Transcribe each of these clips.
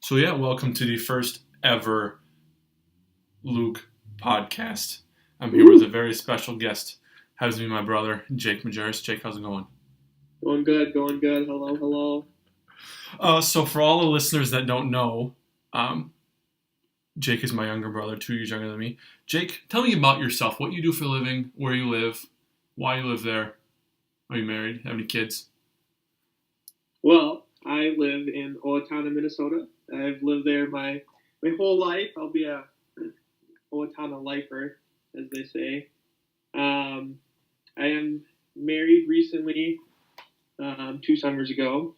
So yeah, welcome to the first ever Luke podcast. I'm here with a very special guest. Happens to be my brother, Jake Majerus. Jake, how's it going? Going good, going good. Hello, hello. So for all the listeners that don't know, um, Jake is my younger brother, 2 years younger than me. Jake, tell me about yourself. What you do for a living, where you live, why you live there. Are you married? Have any kids? Well, I live in Owatonna, Minnesota. I've lived there my whole life. I'll be a Owatonna lifer, as they say. I am married recently, 2 summers ago,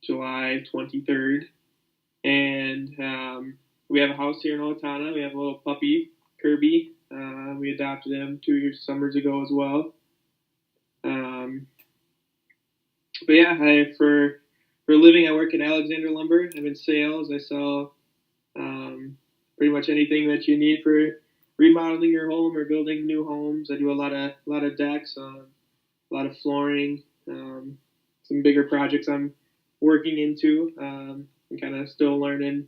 July 23rd, and we have a house here in Owatonna. We have a little puppy, Kirby. We adopted him 2 summers ago as well. But yeah, for a living, I work at Alexander Lumber. I'm in sales. I sell pretty much anything that you need for remodeling your home or building new homes. I do a lot of decks, a lot of flooring, some bigger projects I'm working into. I'm kind of still learning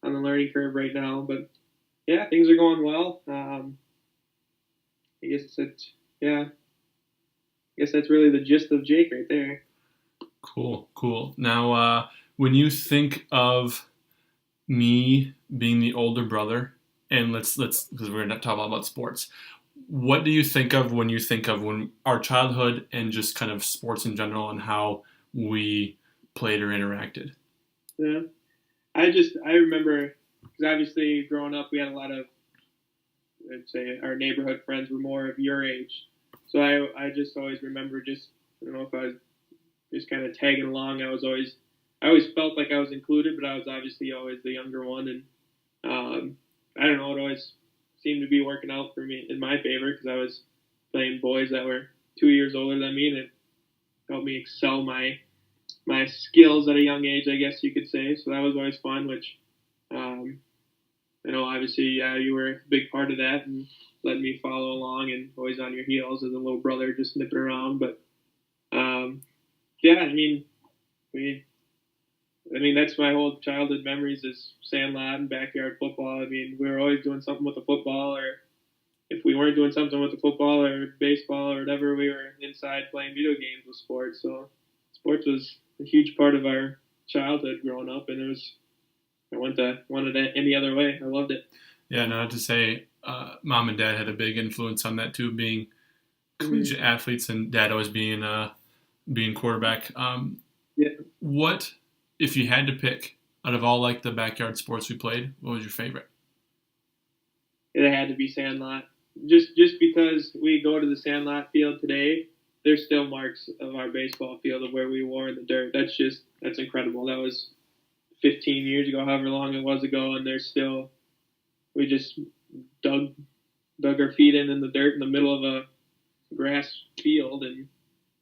on the learning curve right now, but yeah, things are going well. I guess it's yeah. I guess that's really the gist of Jake right there. Cool. Now, when you think of me being the older brother, and let's because we're not talking about sports. What do you think of when you think of when our childhood and just kind of sports in general and how we played or interacted? Yeah, I remember because obviously growing up we had a lot of, I'd say, our neighborhood friends were more of your age, so I just always remember, just I don't know if I was just kind of tagging along. I always felt like I was included, but I was obviously always the younger one, and I don't know, it always seemed to be working out for me in my favor because I was playing boys that were 2 years older than me, and it helped me excel my skills at a young age, I guess you could say. So that was always fun, which I know obviously, yeah, you were a big part of that and letting me follow along and always on your heels as a little brother, just nipping around. But yeah, that's my whole childhood memories is sandlot and backyard football. I mean, we were always doing something with the football, or if we weren't doing something with the football or baseball or whatever, we were inside playing video games with sports. So sports was a huge part of our childhood growing up, and I wanted it any other way. I loved it. Yeah, no, to say, mom and dad had a big influence on that too, being collegiate athletes, and dad always being quarterback. Yeah. What if you had to pick out of all like the backyard sports we played? What was your favorite? It had to be sandlot. Just because we go to the sandlot field today, there's still marks of our baseball field of where we wore in the dirt. That's incredible. That was 15 years ago, however long it was ago, and we just dug our feet in the dirt in the middle of a grass field, and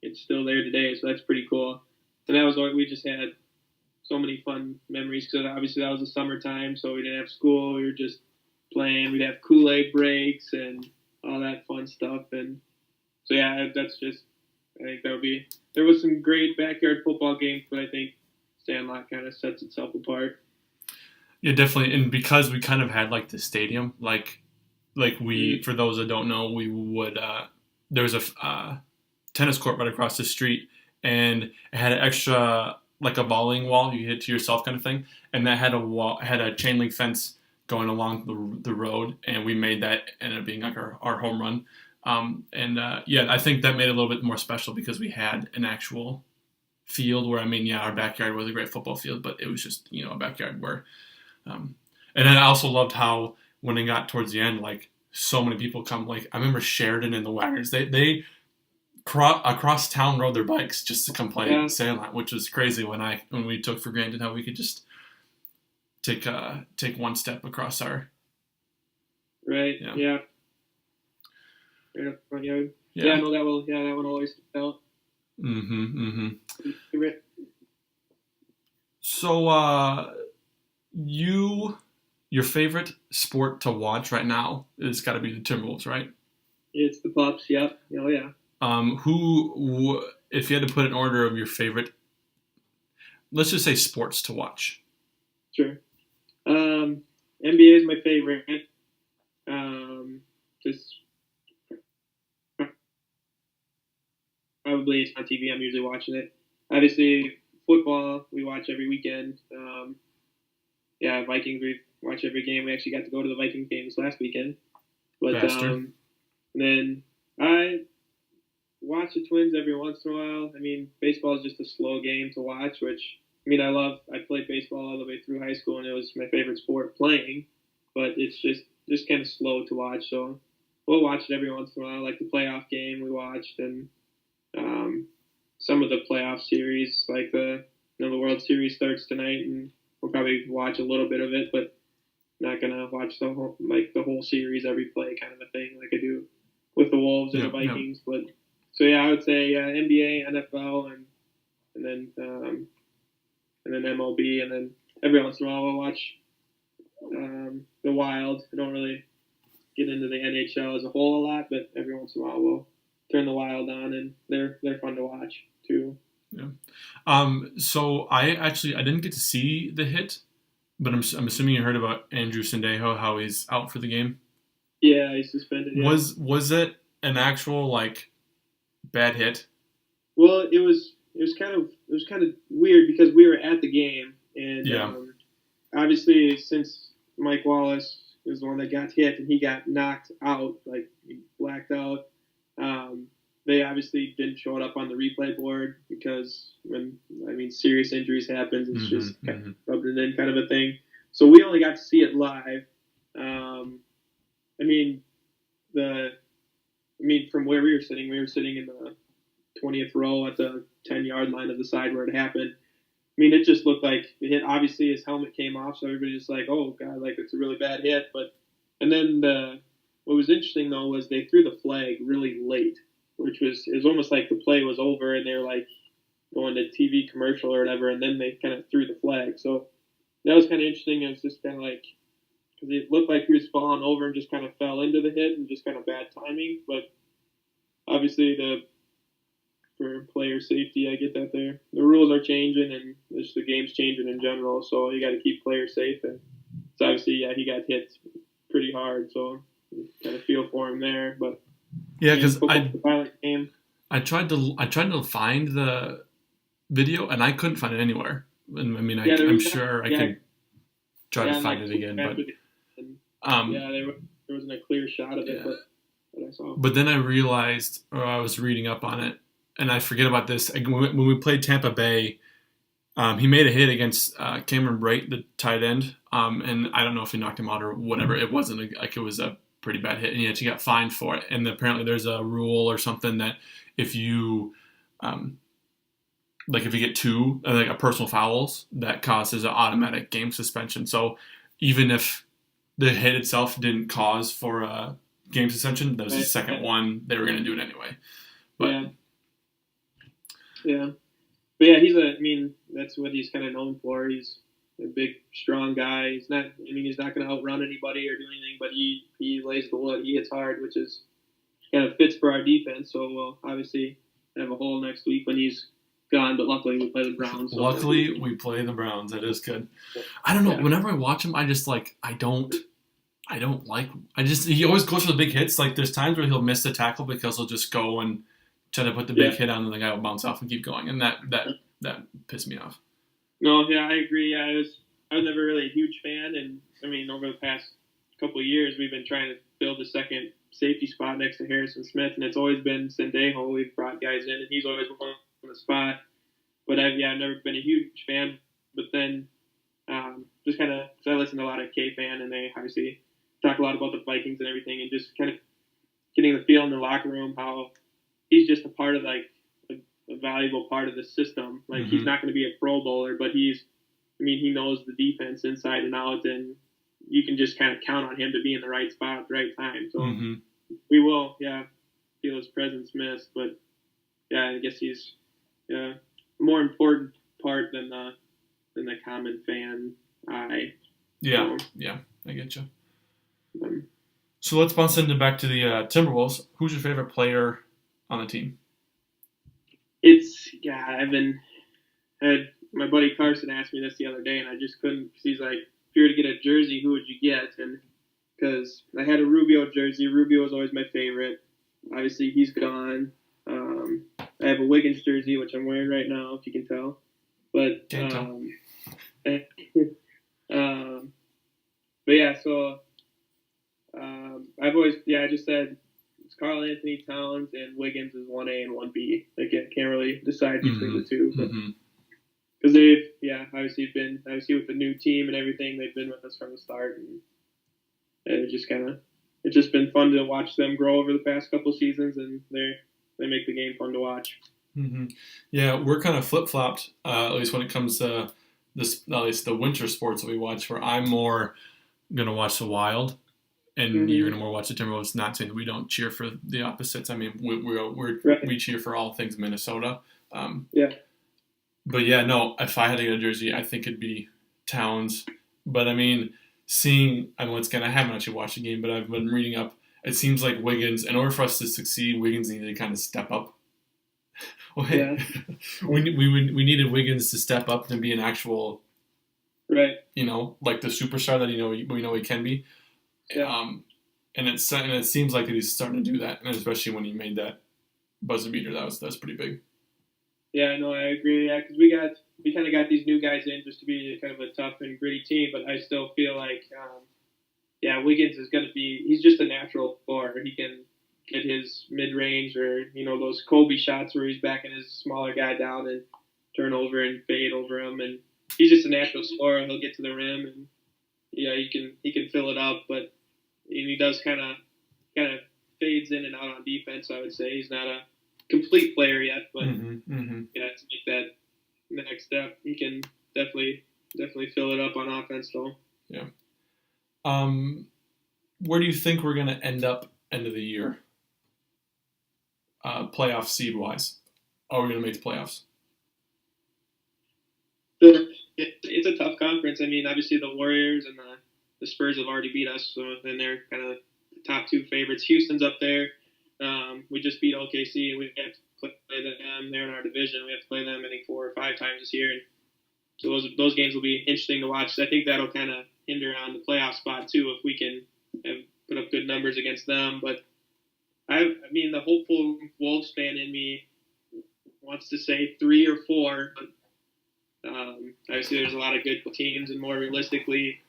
it's still there today. So that's pretty cool. And that was what we just had so many fun memories because obviously that was the summertime, so we didn't have school. We were just playing. We'd have Kool-Aid breaks and all that fun stuff. And so yeah, I think there was some great backyard football games, but I think Sandlot kind of sets itself apart. Yeah, definitely. And because we kind of had like the stadium, like we, for those that don't know, we would there was a tennis court right across the street, and it had an extra like a volleying wall you hit to yourself kind of thing, and that had a chain link fence going along the road, and we made that end up being like our home run. Yeah, I think that made it a little bit more special because we had an actual field where, I mean, yeah, our backyard was a great football field, but it was just, a backyard where, and then I also loved how when it got towards the end, like so many people come, like I remember Sheridan and the Wagons, they across town rode their bikes just to come play Sandlot, which was crazy when we took for granted how we could just take one step across our right. Yeah. Right up front yard. Yeah, no, that one always felt. So, your favorite sport to watch right now is got to be the Timberwolves, right? It's the Pups. Yep. Oh yeah. If you had to put an order of your favorite, let's just say sports to watch. Sure. NBA is my favorite. Just probably it's on TV. I'm usually watching it. Obviously, football we watch every weekend. Yeah, Vikings we watch every game. We actually got to go to the Vikings games last weekend. But Bastard. and then I watch the Twins every once in a while. I mean, baseball is just a slow game to watch, which I mean, I played baseball all the way through high school, and it was my favorite sport playing. But it's just kind of slow to watch. So we'll watch it every once in a while, like the playoff game we watched, and um, some of the playoff series, like the World Series starts tonight, and we'll probably watch a little bit of it, but not gonna watch the whole series every play kind of a thing like I do with the Wolves and the Yep. Yep. Vikings. But so yeah, I would say NBA, NFL, and then and then MLB, and then every once in a while we'll watch the Wild. I don't really get into the NHL as a whole a lot, but every once in a while we'll turn the Wild on, and they're fun to watch too. Yeah. So I didn't get to see the hit, but I'm assuming you heard about Andrew Sandejo, how he's out for the game. Yeah, he's suspended. Yeah. Was it an actual like bad hit? Well, it was kind of weird because we were at the game, and Yeah. obviously since Mike Wallace was the one that got hit and he got knocked out, like he blacked out. They obviously didn't show it up on the replay board because serious injuries happen. It's just kind of rubbed it in kind of a thing. So we only got to see it live. I mean from where we were sitting in the 20th row at the 10-yard line of the side where it happened. I mean, it just looked like it hit. Obviously, his helmet came off, so everybody's just like, "Oh God, like it's a really bad hit." And then what was interesting though was they threw the flag really late, it was almost like the play was over and they're like going to TV commercial or whatever, and then they kind of threw the flag. So that was kind of interesting. It was just kind of like because it looked like he was falling over and just kind of fell into the hit and just kind of bad timing. But obviously for player safety, I get that the rules are changing and just the game's changing in general. So you got to keep players safe. And so obviously, yeah, he got hit pretty hard. So kind of feel for him there. But Yeah, because I tried to find the video and I couldn't find it anywhere. And I mean, I'm sure I could try to find it again, but there wasn't a clear shot of it. Yeah. But I saw. But then I realized, or I was reading up on it, and I forget about this. When we played Tampa Bay, he made a hit against Cameron Bright, the tight end, and I don't know if he knocked him out or whatever. It wasn't it was a pretty bad hit, and he got fined for it. And apparently, there's a rule or something that if you, if you get two a personal fouls, that causes an automatic game suspension. So even if the hit itself didn't cause for a game suspension, that was the second one. They were going to do it anyway. But, yeah. But yeah, that's what he's kind of known for. He's a big, strong guy. He's not going to outrun anybody or do anything, but he lays the wood. He hits hard, which is kind of fits for our defense. So we'll obviously have a hole next week when he's gone, but luckily we play the Browns. So luckily we play the Browns. That is good. I don't know. Yeah. Whenever I watch him, I just he always goes for the big hits. Like there's times where he'll miss the tackle because he'll just go and try to put the big hit on and the guy will bounce off and keep going. And that pissed me off. No, yeah, I agree. I was never really a huge fan, and over the past couple of years we've been trying to build a second safety spot next to Harrison Smith, and it's always been Sendejo. We've brought guys in, and he's always won the spot. But I've never been a huge fan. But then just kind of, because I listen to a lot of K-Fan, and they obviously talk a lot about the Vikings and everything, and just kind of getting the feel in the locker room how he's just a part of a valuable part of the system. Like he's not going to be a Pro Bowler, but he knows the defense inside and out, and you can just kind of count on him to be in the right spot at the right time. So we will, feel his presence missed, but I guess he's a more important part than the common fan eye. Yeah, I get you. So let's bounce back to the Timberwolves. Who's your favorite player on the team? My buddy Carson asked me this the other day, and I just couldn't. Cause he's like, if you were to get a jersey, who would you get? And because I had a Rubio jersey. Rubio was always my favorite. Obviously, he's gone. I have a Wiggins jersey, which I'm wearing right now, if you can tell. But Can't tell. but yeah, so I've always I just said it's Karl Anthony Towns and Wiggins is 1A and 1B. Like I can't really decide between the two, because they've obviously with the new team and everything, they've been with us from the start, and it's just been fun to watch them grow over the past couple seasons, and they make the game fun to watch. Yeah, we're kind of flip-flopped, at least when it comes to this, at least the winter sports that we watch, where I'm more going to watch the Wild, and you're going to more watch the Timberwolves. Not saying that we don't cheer for the opposites. I mean, we cheer for all things Minnesota. But yeah, no, if I had to get a jersey, I think it'd be Towns. But I mean, I haven't actually watched the game, but I've been reading up. It seems like Wiggins, in order for us to succeed, Wiggins needed to kind of step up. We needed Wiggins to step up and be an actual, like the superstar that we know he can be. And it seems like he's starting to do that, and especially when he made that buzzer beater, that's pretty big. Yeah, no, I agree. Yeah, because we kind of got these new guys in just to be kind of a tough and gritty team, but I still feel like Wiggins is going to be. He's just a natural scorer. He can get his mid-range or those Kobe shots where he's backing his smaller guy down and turn over and fade over him, and he's just a natural scorer. He'll get to the rim, and he can fill it up, but he does kind of fades in and out on defense. I would say he's not a complete player yet, but to make that next step, he can definitely fill it up on offense though. Yeah. Where do you think we're going to end up end of the year? Playoff seed wise, are we going to make the playoffs? It's a tough conference. I mean, obviously the Warriors and the Spurs have already beat us, so then they're kind of the top two favorites. Houston's up there. We just beat OKC, and we have to play them. They're in our division. We have to play them, I think, 4 or 5 times this year. And so those games will be interesting to watch. I think that'll kind of hinder on the playoff spot too if we can put up good numbers against them. But I mean, the hopeful Wolves fan in me wants to say 3 or 4. But obviously, there's a lot of good teams, and more realistically,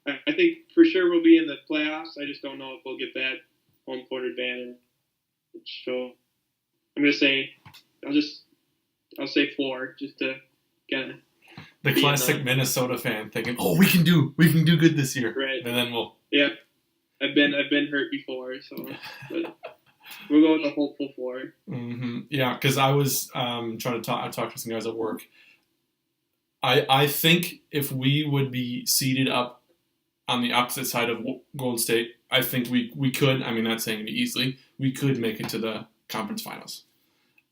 I think for sure we'll be in the playoffs. I just don't know if we'll get that home court advantage. So I'm gonna say I'll say 4 just to kind of the classic Minnesota fan thinking, "Oh, we can do good this year." Right. And then we'll. Yeah, I've been hurt before, so but we'll go with the hopeful 4. Yeah, because I was trying to talk. I talked to some guys at work. I think if we would be seated up on the opposite side of Golden State, I think we could. I mean, not saying it easily. We could make it to the conference finals.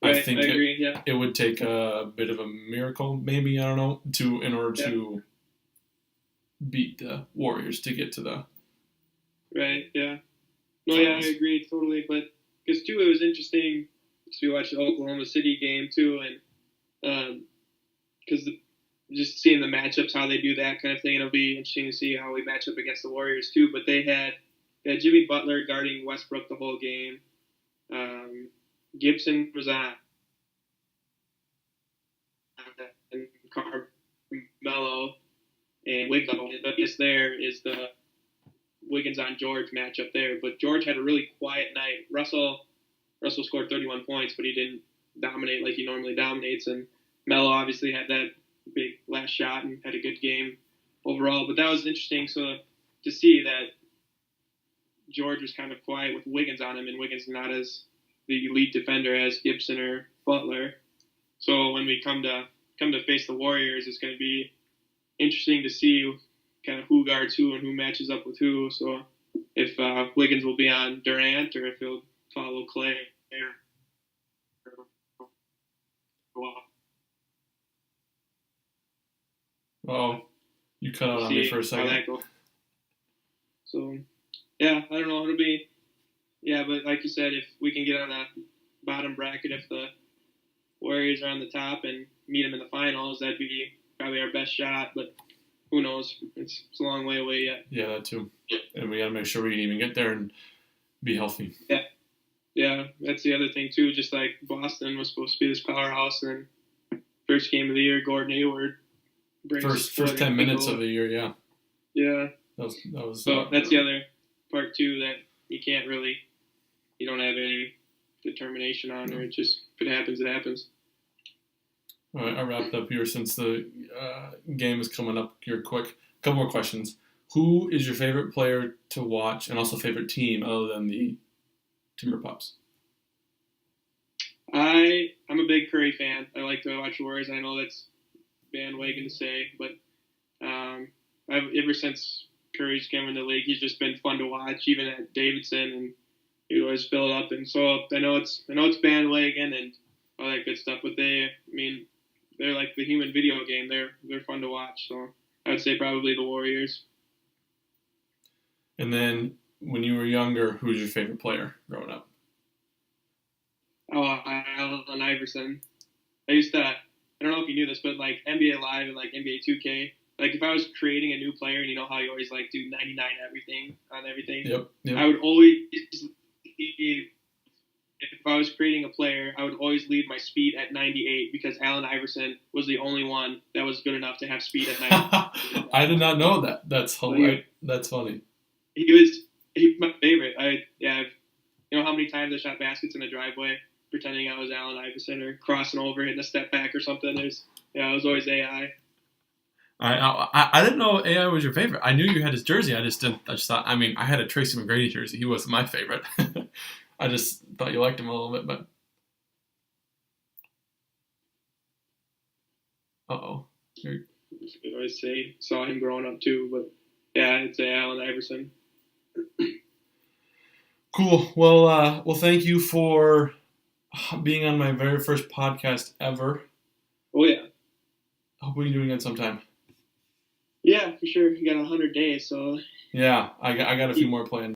Right, I think I agree, it would take a bit of a miracle, maybe, I don't know, in order to beat the Warriors to get to the. Right. Yeah. No. Finals. Yeah, I agree totally. But because too, it was interesting. So we watched the Oklahoma City game too, and because just seeing the matchups, how they do that kind of thing. It'll be interesting to see how we match up against the Warriors too. But they had Jimmy Butler guarding Westbrook the whole game. Gibson was on, and Carmelo and Wiggins. But yes, there is the Wiggins on George matchup there. But George had a really quiet night. Russell scored 31 points, but he didn't dominate like he normally dominates. And Melo obviously had that big last shot and had a good game overall. But that was interesting. So to see that George was kind of quiet with Wiggins on him, and Wiggins not as the elite defender as Gibson or Butler. So when we come to face the Warriors, it's going to be interesting to see kind of who guards who and who matches up with who. So if Wiggins will be on Durant or if he'll follow Clay. Oh, you cut out on me for a second. So, yeah, I don't know. It'll be, but like you said, if we can get on that bottom bracket, if the Warriors are on the top and meet them in the finals, that'd be probably our best shot. But who knows? It's a long way away yet. Yeah, that too. And we got to make sure we can even get there and be healthy. Yeah, that's the other thing too. Just like Boston was supposed to be this powerhouse, and first game of the year, Gordon Hayward brings First 10 minutes of the year, yeah. Yeah. That was so that's the other part too that you don't have any determination on, or it just, if it happens, it happens. All right, I wrapped up here since the game is coming up here quick. A couple more questions. Who is your favorite player to watch, and also favorite team other than the Timber Pups? I'm a big Curry fan. I like to watch Warriors. I know that's bandwagon to say, but ever since Curry's come in the league, he's just been fun to watch. Even at Davidson, and he always fill it up. And so I know it's bandwagon and all that good stuff. But they're like the human video game. They're fun to watch. So I would say probably the Warriors. And then when you were younger, who was your favorite player growing up? Oh, Allen Iverson. I don't know if you knew this, but like NBA Live and like NBA 2K, like if I was creating a new player, and you know how you always like do 99 everything on everything, Yep. I would always, if I was creating a player, I would always leave my speed at 98 because Allen Iverson was the only one that was good enough to have speed at 98. I did not know that. That's hilarious. That's funny. He's my favorite. You know how many times I shot baskets in the driveway pretending I was Allen Iverson, or crossing over, hitting a step back or something. It was always AI. I didn't know AI was your favorite. I knew you had his jersey. I just thought. I mean, I had a Tracy McGrady jersey. He wasn't my favorite. I just thought you liked him a little bit, but. I always say saw him growing up too, but yeah, I'd say Allen Iverson. Cool. Well, thank you for being on my very first podcast ever. Oh yeah. Hope we can do it again sometime. Yeah, for sure. You got 100 days, so. Yeah, I got a few more planned.